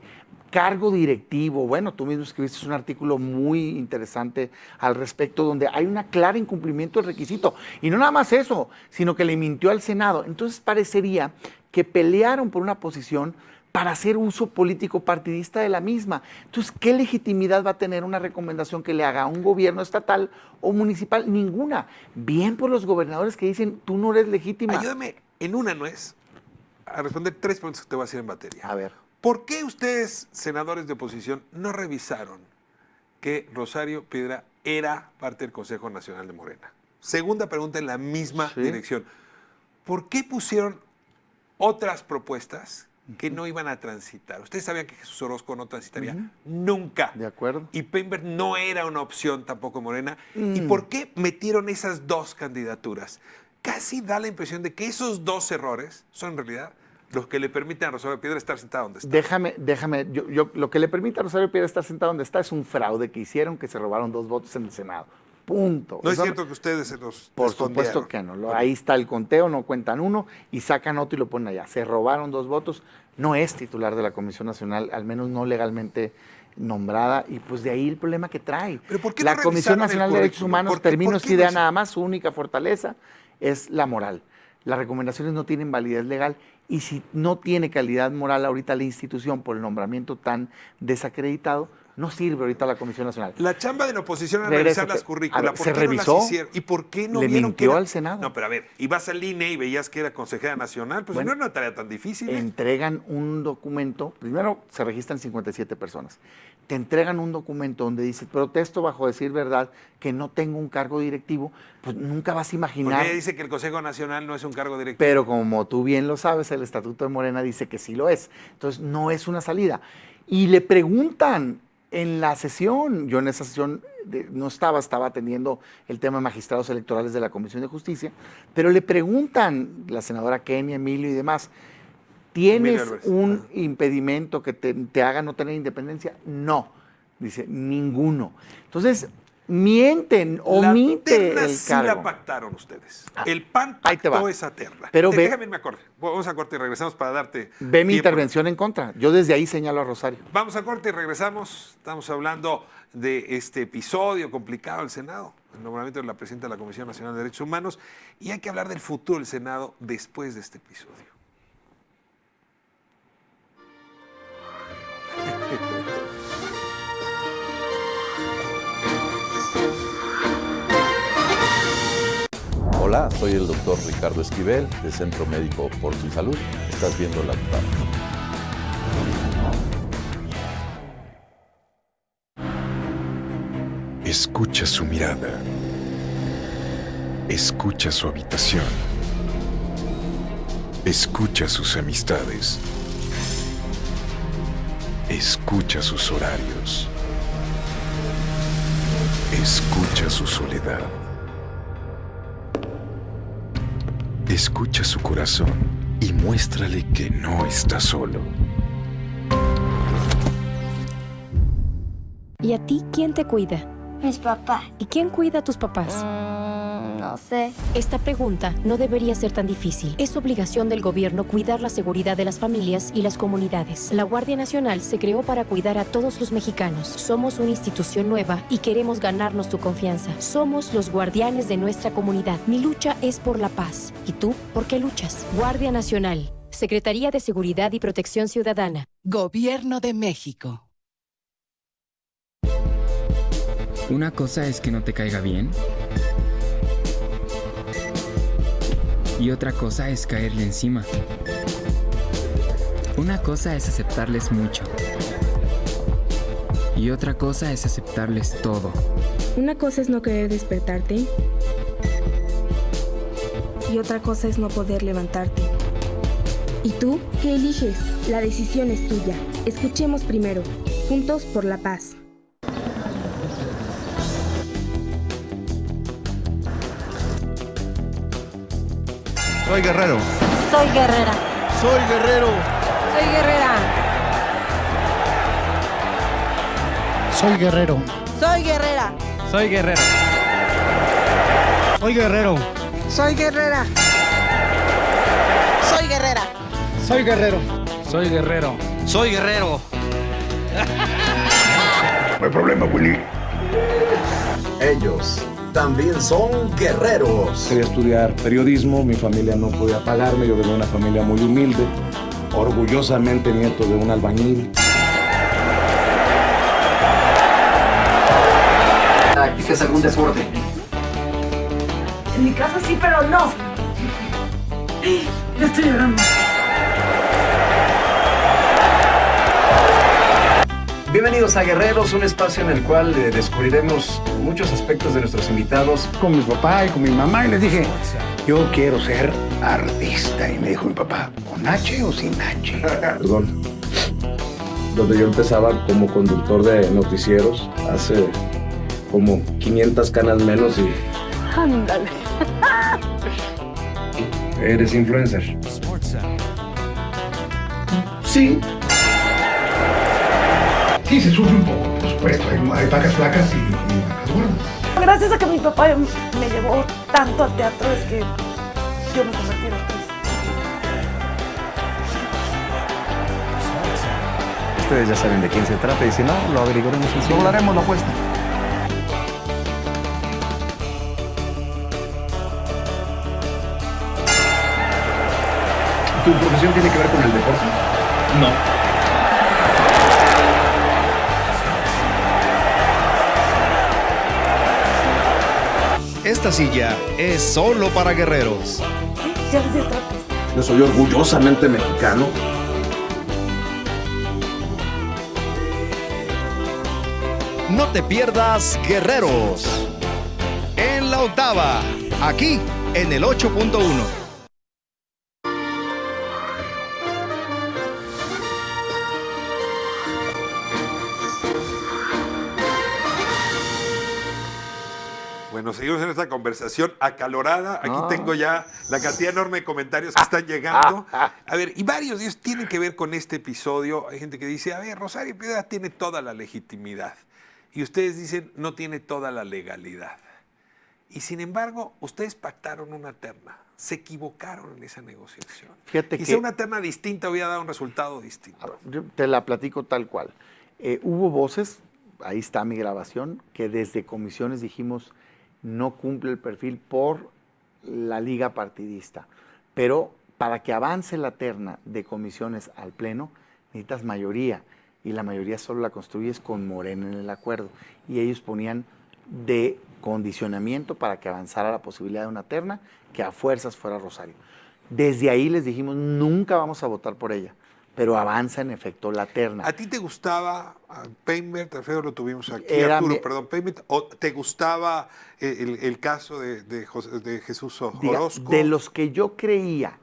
cargo directivo. Bueno, tú mismo escribiste un artículo muy interesante al respecto, donde hay un claro incumplimiento del requisito. Y no nada más eso, sino que le mintió al Senado. Entonces parecería que pelearon por una posición para hacer uso político partidista de la misma. Entonces, ¿qué legitimidad va a tener una recomendación que le haga a un gobierno estatal o municipal? Ninguna. Bien por los gobernadores que dicen, tú no eres legítima. Ayúdame en una nuez a responder 3 preguntas que te voy a hacer en materia. A ver. ¿Por qué ustedes, senadores de oposición, no revisaron que Rosario Piedra era parte del Consejo Nacional de Morena? Segunda pregunta en la misma dirección. ¿Por qué pusieron otras propuestas que no iban a transitar? Ustedes sabían que Jesús Orozco no transitaría nunca. De acuerdo. Y Peinberth no era una opción tampoco Morena. ¿Y por qué metieron esas dos candidaturas? Casi da la impresión de que esos dos errores son en realidad los que le permiten a Rosario Piedra estar sentada donde está. Déjame, lo que le permite a Rosario Piedra estar sentada donde está es un fraude que hicieron, que se robaron 2 votos en el Senado. Punto. No es cierto que ustedes se los Por escondieron. supuesto que no. Ahí está el conteo, no cuentan uno y sacan otro y lo ponen allá. Se robaron 2 votos. No es titular de la Comisión Nacional, al menos no legalmente nombrada, y pues de ahí el problema que trae. ¿Pero por qué la no Comisión revisaron Nacional el de Derechos currículum? Humanos, termino esta idea nada más, su única fortaleza es la moral. Las recomendaciones no tienen validez legal y si no tiene calidad moral ahorita la institución por el nombramiento tan desacreditado, no sirve ahorita la Comisión Nacional. La chamba de la oposición es revisar las currículas. ¿Por ¿Se qué revisó? no las hicieron? ¿Y por qué no ¿Le vieron mintió al Senado? No, pero a ver, ibas al INE y veías que era consejera nacional, pues Bueno, no era una tarea tan difícil. Entregan un documento, primero se registran 57 personas, te entregan un documento donde dice, protesto bajo decir verdad que no tengo un cargo directivo, pues nunca vas a imaginar. Porque ella dice que el Consejo Nacional no es un cargo directivo. Pero como tú bien lo sabes, el Estatuto de Morena dice que sí lo es. Entonces no es una salida. Y le preguntan en la sesión, yo en esa sesión no estaba atendiendo el tema de magistrados electorales de la Comisión de Justicia, pero le preguntan la senadora Kenia, Emilio y demás, ¿tienes un impedimento que te haga no tener independencia? No, dice, ninguno. Entonces, mienten, omite el sí cargo. la pactaron ustedes. El PAN pactó esa terna. Pero déjame irme a corte. Vamos a corte y regresamos para darte Ve mi tiempo. intervención en contra. Yo desde ahí señalo a Rosario. Vamos a corte y regresamos. Estamos hablando de este episodio complicado del Senado, el nombramiento de la presidenta de la Comisión Nacional de Derechos Humanos, y hay que hablar del futuro del Senado después de este episodio. Hola, soy el doctor Ricardo Esquivel, del Centro Médico por tu Salud. Estás viendo La Octava. Escucha su mirada. Escucha su habitación. Escucha sus amistades. Escucha sus horarios. Escucha su soledad. Escucha su corazón y muéstrale que no está solo. ¿Y a ti quién te cuida? Mis papás. ¿Y quién cuida a tus papás? No sé. Esta pregunta no debería ser tan difícil. Es obligación del gobierno cuidar la seguridad de las familias y las comunidades. La Guardia Nacional se creó para cuidar a todos los mexicanos. Somos una institución nueva y queremos ganarnos tu confianza. Somos los guardianes de nuestra comunidad. Mi lucha es por la paz. ¿Y tú? ¿Por qué luchas? Guardia Nacional. Secretaría de Seguridad y Protección Ciudadana. Gobierno de México. Una cosa es que no te caiga bien. Y otra cosa es caerle encima. Una cosa es aceptarles mucho. Y otra cosa es aceptarles todo. Una cosa es no querer despertarte. Y otra cosa es no poder levantarte. ¿Y tú qué eliges? La decisión es tuya. Escuchemos primero. Juntos por la paz. Soy guerrero. Soy guerrera. Soy guerrero. Soy guerrera. Soy guerrero. Soy guerrera. Soy guerrero. Soy guerrero. Soy guerrera. Soy guerrera. Soy guerrero. Soy guerrero. Soy guerrero. No hay problema, Willy. Ellos también son guerreros. Quería estudiar periodismo, mi familia no podía pagarme, yo vengo de una familia muy humilde, orgullosamente nieto de un albañil. ¿Practicas algún deporte? En mi casa sí, pero no. Ya estoy llorando. Bienvenidos a Guerreros, un espacio en el cual descubriremos muchos aspectos de nuestros invitados. Con mi papá y con mi mamá y les dije, yo quiero ser artista. Y me dijo mi papá, ¿con H o sin H? Perdón. Donde yo empezaba como conductor de noticieros, hace como 500 canas menos y... Ándale. ¿Eres influencer? Sí. Sí, se sufre un poco, por supuesto. Hay vacas flacas y vacas gordas. Gracias a que mi papá me llevó tanto al teatro, es que yo me convertí en artista. Ustedes ya saben de quién se trata y si no, lo averiguaremos en sí. Doblaremos la apuesta. ¿Tu profesión tiene que ver con el deporte? No. Esta silla es solo para guerreros. Ya les di otra pista. Yo soy orgullosamente mexicano. No te pierdas Guerreros. En la octava, aquí en el 8.1. Bueno, seguimos en esta conversación acalorada. Aquí tengo ya la cantidad enorme de comentarios que están llegando. A ver, y varios de ellos tienen que ver con este episodio. Hay gente que dice, a ver, Rosario Piedra tiene toda la legitimidad. Y ustedes dicen, no tiene toda la legalidad. Y sin embargo, ustedes pactaron una terna. Se equivocaron en esa negociación. Fíjate Quizá una terna distinta hubiera dado un resultado distinto. Yo te la platico tal cual. Hubo voces, ahí está mi grabación, que desde comisiones dijimos, no cumple el perfil por la liga partidista. Pero para que avance la terna de comisiones al Pleno, necesitas mayoría. Y la mayoría solo la construyes con Morena en el acuerdo. Y ellos ponían de condicionamiento para que avanzara la posibilidad de una terna, que a fuerzas fuera Rosario. Desde ahí les dijimos, nunca vamos a votar por ella, pero avanza en efecto la terna. ¿A ti te gustaba Peinbert? Alfredo lo tuvimos aquí, Arturo, Peinbert, ¿o te gustaba el caso de Jesús Orozco? De los que yo creía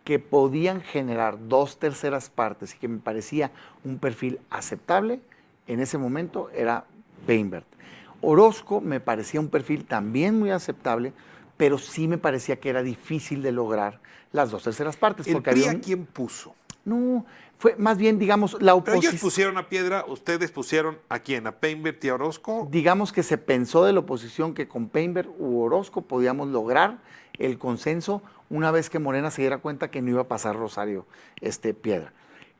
que podían generar 2/3 partes y que me parecía un perfil aceptable, en ese momento era Peinbert. Orozco me parecía un perfil también muy aceptable, pero sí me parecía que era difícil de lograr las 2/3 partes. ¿El porque PRI había a quién puso? No, fue más bien, digamos, la oposición. Pero ellos pusieron a Piedra, ustedes pusieron ¿a quién? ¿A Peinbert y a Orozco? Digamos que se pensó de la oposición que con Peinbert u Orozco podíamos lograr el consenso una vez que Morena se diera cuenta que no iba a pasar Rosario Piedra.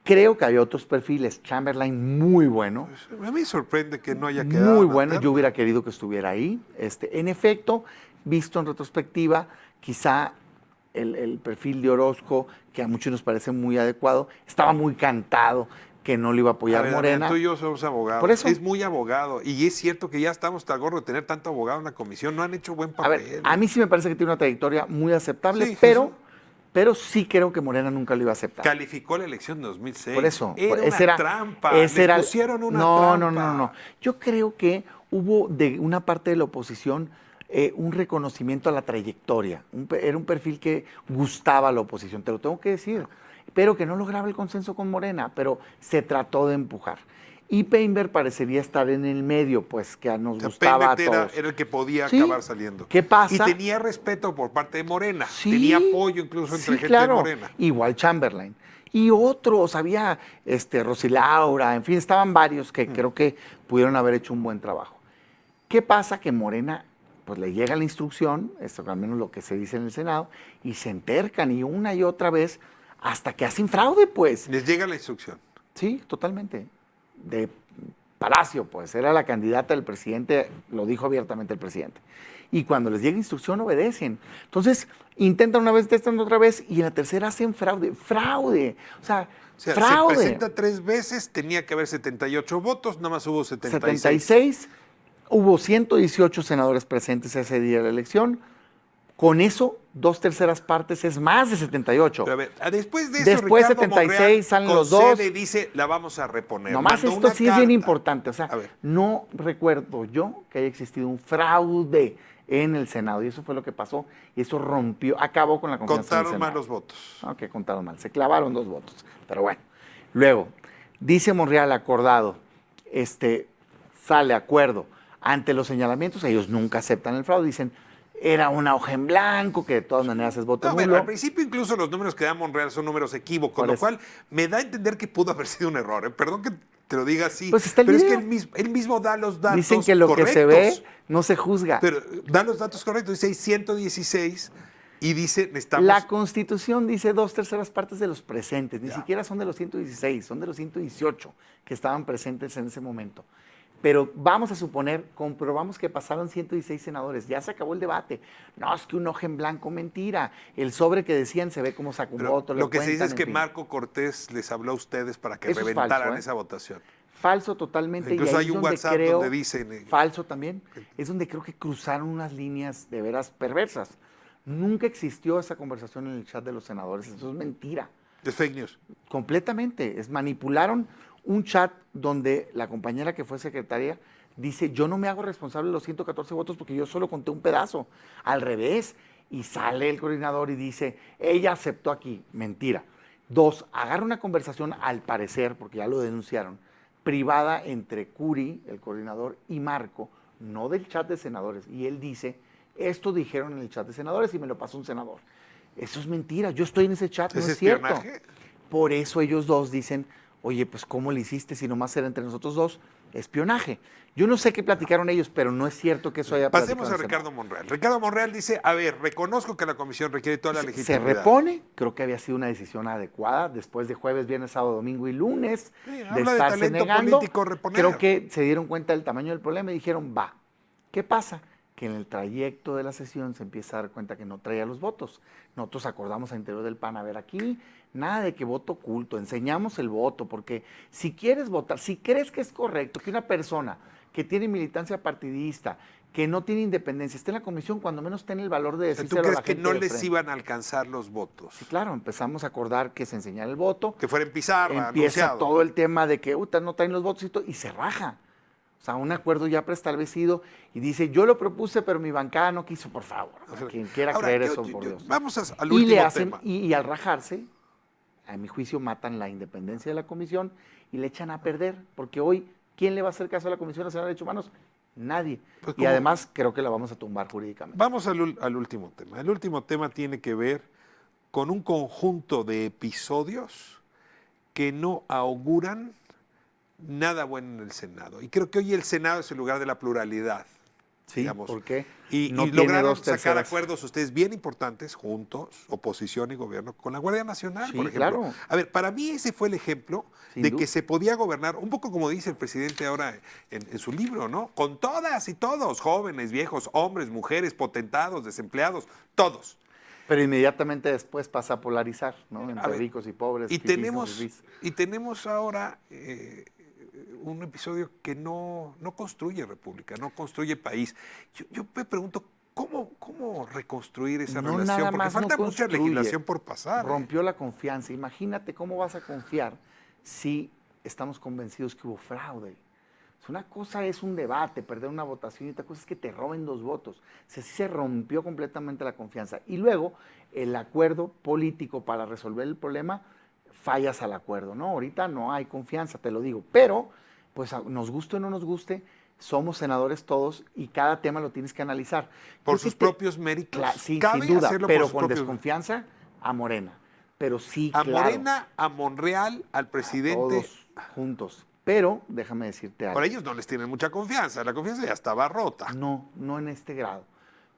Creo que había otros perfiles, Chamberlain muy bueno. A mí me sorprende que no haya quedado. Muy bueno, yo hubiera querido que estuviera ahí. En efecto, visto en retrospectiva, quizá el perfil de Orozco, que a muchos nos parece muy adecuado, estaba muy cantado que no le iba a apoyar Morena. Tú y yo somos abogados. Por eso. Es muy abogado. Y es cierto que ya estamos tan gordos de tener tanto abogado en la comisión. No han hecho buen papel. A ver, a mí sí me parece que tiene una trayectoria muy aceptable, sí, pero sí creo que Morena nunca lo iba a aceptar. Calificó la elección de 2006. Por eso. Era una trampa. Les pusieron una trampa. No. Yo creo que hubo de una parte de la oposición un reconocimiento a la trayectoria. Era un perfil que gustaba a la oposición, te lo tengo que decir, pero que no lograba el consenso con Morena, pero se trató de empujar. Y Peinbert parecería estar en el medio, pues que nos gustaba a todos. Era el que podía acabar saliendo. ¿Qué pasa? Y tenía respeto por parte de Morena. Sí, tenía apoyo incluso entre gente de Morena. Igual Chamberlain. Y otros, había Rosy Laura, en fin, estaban varios que creo que pudieron haber hecho un buen trabajo. ¿Qué pasa? Que Morena pues le llega la instrucción, esto al menos lo que se dice en el Senado, y se entercan y una y otra vez hasta que hacen fraude, pues. Les llega la instrucción. Sí, totalmente. De Palacio, pues, era la candidata del presidente, lo dijo abiertamente el presidente. Y cuando les llega instrucción, obedecen. Entonces, intentan una vez, testan otra vez, y en la tercera hacen fraude. ¡Fraude! O sea, fraude. Se presenta 3 veces, tenía que haber 78 votos, nada más hubo 76. 76. Hubo 118 senadores presentes ese día de la elección. Con eso 2/3 partes es más de 78. Pero a ver, después de eso, Después Ricardo 76 Monreal salen los dos. concede y dice, la vamos a reponer. Nomás Mandó esto una sí es bien carta. importante. O sea, no recuerdo yo que haya existido un fraude en el Senado. Y eso fue lo que pasó. Y eso acabó con la confianza Contaron en el Senado. mal los votos. No, que contaron mal. Se clavaron 2 votos. Pero bueno. Luego, dice Monreal acordado, sale acuerdo. Ante los señalamientos, ellos nunca aceptan el fraude. Dicen, era una hoja en blanco, que de todas maneras es voto nulo. Al principio incluso los números que da Monreal son números equívocos, lo cual me da a entender que pudo haber sido un error. Perdón que te lo diga así, pues está el pero video. Es que él mismo da los datos Dicen que lo correctos. que se ve no se juzga. Pero da los datos correctos, dice 116 y dice, necesitamos... La Constitución dice 2/3 partes de los presentes, ni siquiera son de los 116, son de los 118 que estaban presentes en ese momento. Pero vamos a suponer, comprobamos que pasaron 116 senadores, ya se acabó el debate. No, es que un hoja en blanco, mentira. El sobre que decían se ve cómo sacó un voto. Lo que se dice es que Marco Cortés les habló a ustedes para que eso reventaran es falso, esa votación. Falso totalmente. Incluso y ahí hay un es donde WhatsApp creo, donde dicen... falso también, es donde creo que cruzaron unas líneas de veras perversas. Nunca existió esa conversación en el chat de los senadores, eso es mentira. Es fake news. Completamente, manipularon un chat donde la compañera que fue secretaria dice, yo no me hago responsable de los 114 votos porque yo solo conté un pedazo. Al revés, y sale el coordinador y dice, ella aceptó aquí. Mentira. 2, agarra una conversación, al parecer, porque ya lo denunciaron, privada entre Curi, el coordinador, y Marco, no del chat de senadores. Y él dice, esto dijeron en el chat de senadores y me lo pasó un senador. Eso es mentira, yo estoy en ese chat, no es cierto. Por eso ellos dos dicen, oye, pues ¿cómo le hiciste si nomás era entre nosotros dos? Espionaje. Yo no sé qué platicaron ellos, pero no es cierto que eso haya platicado. Pasemos a Ricardo Monreal. Ricardo Monreal dice, a ver, reconozco que la comisión requiere toda la legitimidad. Se repone, creo que había sido una decisión adecuada, después de jueves, viernes, sábado, domingo y lunes, de estarse negando. Creo que se dieron cuenta del tamaño del problema y dijeron, va. ¿Qué pasa? Que en el trayecto de la sesión se empieza a dar cuenta que no traía los votos. Nosotros acordamos al interior del PAN, a ver, aquí nada de que voto oculto, enseñamos el voto, porque si quieres votar, si crees que es correcto que una persona que tiene militancia partidista, que no tiene independencia, esté en la comisión, cuando menos tiene el valor de decírselo a la gente. ¿Tú crees que no les iban a alcanzar los votos? Sí, claro, empezamos a acordar que se enseñara el voto. Que fuera en pizarra, empieza anunciado. todo el tema de que no traen los votos y se raja. O sea, un acuerdo ya preestablecido y dice, yo lo propuse, pero mi bancada no quiso, por favor. Quien quiera creer eso, por Dios. Vamos al último tema. Y al rajarse, a mi juicio, matan la independencia de la comisión y le echan a perder, porque hoy, ¿quién le va a hacer caso a la Comisión Nacional de Derechos Humanos? Nadie. Pues, y además, creo que la vamos a tumbar jurídicamente. Vamos al último tema. El último tema tiene que ver con un conjunto de episodios que no auguran nada bueno en el Senado. Y creo que hoy el Senado es el lugar de la pluralidad. Sí, digamos. ¿por qué? Y lograron sacar acuerdos ustedes bien importantes juntos, oposición y gobierno, con la Guardia Nacional, Sí, por ejemplo. claro. A ver, para mí ese fue el ejemplo Sin de duda. que se podía gobernar, un poco como dice el presidente ahora en su libro, ¿no? Con todas y todos, jóvenes, viejos, hombres, mujeres, potentados, desempleados, todos. Pero inmediatamente después pasa a polarizar, ¿no? Entre ricos y pobres. Y fifís, tenemos ahora un episodio que no construye república, no construye país. Yo me pregunto, ¿cómo reconstruir esa No, relación? nada Porque más falta no mucha construye. legislación por pasar. Rompió la confianza. Imagínate cómo vas a confiar si estamos convencidos que hubo fraude. Una cosa es un debate, perder una votación, y otra cosa es que te roben 2 votos. O sea, sí se rompió completamente la confianza. Y luego, el acuerdo político para resolver el problema, fallas al acuerdo, ¿no? Ahorita no hay confianza, te lo digo. Pero, pues nos guste o no nos guste, somos senadores todos y cada tema lo tienes que analizar. Por sus propios méritos. Sí, Cabe sin duda, hacerlo pero por sus con propios- desconfianza a Morena. Pero sí, A claro, Morena, a Monreal, al presidente. todos juntos. Pero, déjame decirte algo. Por ellos no les tienen mucha confianza. La confianza ya estaba rota. No en este grado.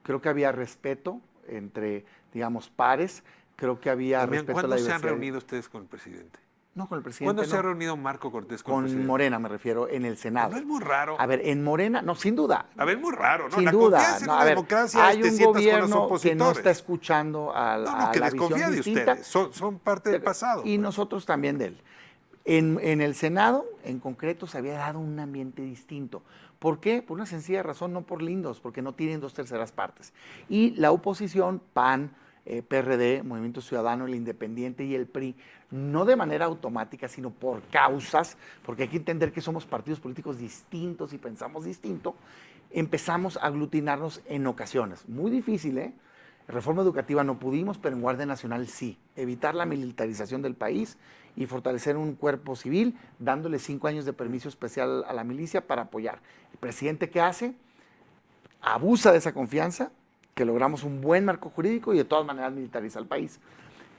Creo que había respeto entre, digamos, pares. Creo que había También, respeto a la ¿cuándo se han diversidad. reunido ustedes con el presidente? No, con el presidente ¿Cuándo se ha no. reunido Marco Cortés con el Con presidente? Morena, me refiero, en el Senado. ¿No es muy raro? A ver, en Morena, no, sin duda. A ver, muy raro, ¿no? Sin La duda. confianza en No, una a ver, democracia hay te un sientas con los gobierno que no opositores. está escuchando a No, que la desconfía visión de distinta. ustedes. Son parte del pasado. Y nosotros también de él. En el Senado, en concreto, se había dado un ambiente distinto. ¿Por qué? Por una sencilla razón, no por lindos, porque no tienen 2/3 partes. Y la oposición, PAN, PRD, Movimiento Ciudadano, el Independiente y el PRI, no de manera automática, sino por causas, porque hay que entender que somos partidos políticos distintos y pensamos distinto, empezamos a aglutinarnos en ocasiones. Muy difícil, ¿eh? Reforma educativa no pudimos, pero en Guardia Nacional sí. Evitar la militarización del país y fortalecer un cuerpo civil, dándole 5 años de permiso especial a la milicia para apoyar. El presidente, ¿qué hace? Abusa de esa confianza, que logramos un buen marco jurídico y de todas maneras militariza el país.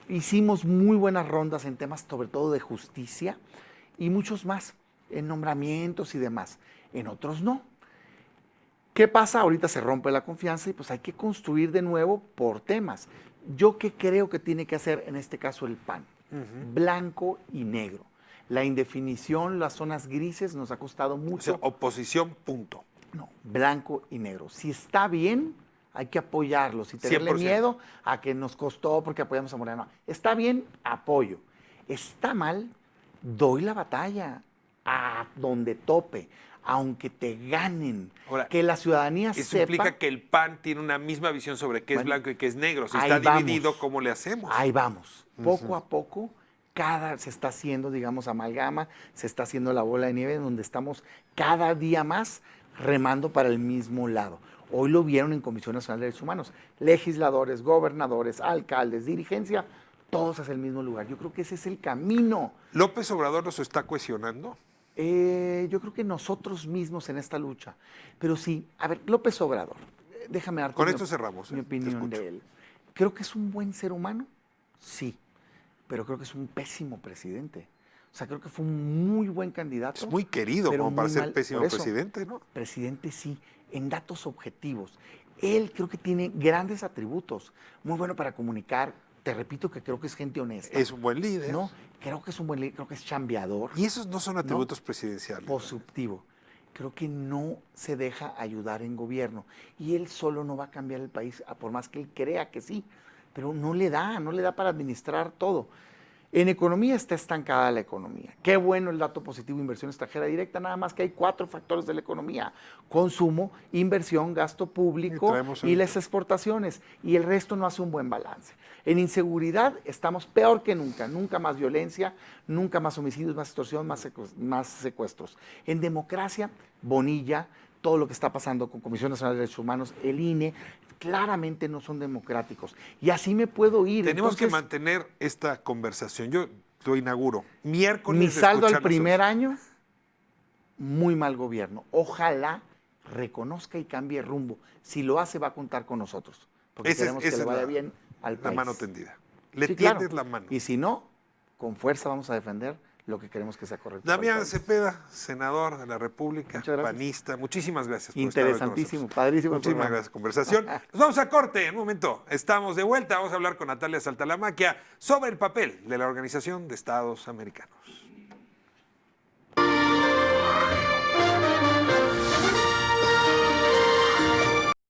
Hicimos muy buenas rondas en temas sobre todo de justicia y muchos más, en nombramientos y demás. En otros no. ¿Qué pasa? Ahorita se rompe la confianza y pues hay que construir de nuevo por temas. ¿Yo qué creo que tiene que hacer en este caso el PAN? Blanco y negro. La indefinición, las zonas grises nos ha costado mucho. O sea, oposición, punto. No, blanco y negro. Si está bien, hay que apoyarlo. Si tenerle 100%. miedo a que nos costó porque apoyamos a Morena. Está bien, apoyo. Está mal, doy la batalla a donde tope, aunque te ganen. Ahora, que la ciudadanía eso sepa. implica que el PAN tiene una misma visión sobre qué es blanco y qué es negro. Si ahí está vamos. dividido, ¿cómo le hacemos? Ahí vamos. Poco a poco, se está haciendo, digamos, amalgama, se está haciendo la bola de nieve, donde estamos cada día más remando para el mismo lado. Hoy lo vieron en Comisión Nacional de Derechos Humanos. Legisladores, gobernadores, alcaldes, dirigencia, todos hacia el mismo lugar. Yo creo que ese es el camino. ¿López Obrador nos está cuestionando? Yo creo que nosotros mismos en esta lucha. Pero sí, a ver, López Obrador, déjame darte Con esto cerramos. mi opinión de él. Creo que es un buen ser humano, sí, pero creo que es un pésimo presidente. O sea, creo que fue un muy buen candidato. Es muy querido pero como para muy ser mal. pésimo Por eso, presidente, ¿no? Presidente sí, en datos objetivos. Él creo que tiene grandes atributos, muy bueno para comunicar. Te repito que creo que es gente honesta. Es un buen líder. No, creo que es un buen líder, creo que es chambeador. Y esos no son atributos presidenciales. Positivo. Creo que no se deja ayudar en gobierno. Y él solo no va a cambiar el país, por más que él crea que sí. Pero no le da para administrar todo. En economía está estancada la economía. Qué bueno el dato positivo, inversión extranjera directa, nada más que hay 4 factores de la economía. Consumo, inversión, gasto público y las exportaciones. Y el resto no hace un buen balance. En inseguridad estamos peor que nunca. Nunca más violencia, nunca más homicidios, más extorsión, más secuestros. En democracia, Bonilla, todo lo que está pasando con Comisión Nacional de Derechos Humanos, el INE, claramente no son democráticos. Y así me puedo ir. Tenemos que mantener esta conversación. Yo lo inauguro. Miércoles. Mi saldo al primer año, muy mal gobierno. Ojalá reconozca y cambie rumbo. Si lo hace, va a contar con nosotros. Porque queremos que le vaya bien al país. La mano tendida. Le Sí, tiendes claro. la mano. Y si no, con fuerza vamos a defender lo que queremos que sea correcto. Damián Cepeda, senador de la República, Muchas gracias. panista. Muchísimas gracias por interesantísimo, estar hoy con nosotros. padrísimo. Muchísimas gracias por la conversación. Nos vamos a corte en un momento. Estamos de vuelta. Vamos a hablar con Natalia Saltalamaquia sobre el papel de la Organización de Estados Americanos.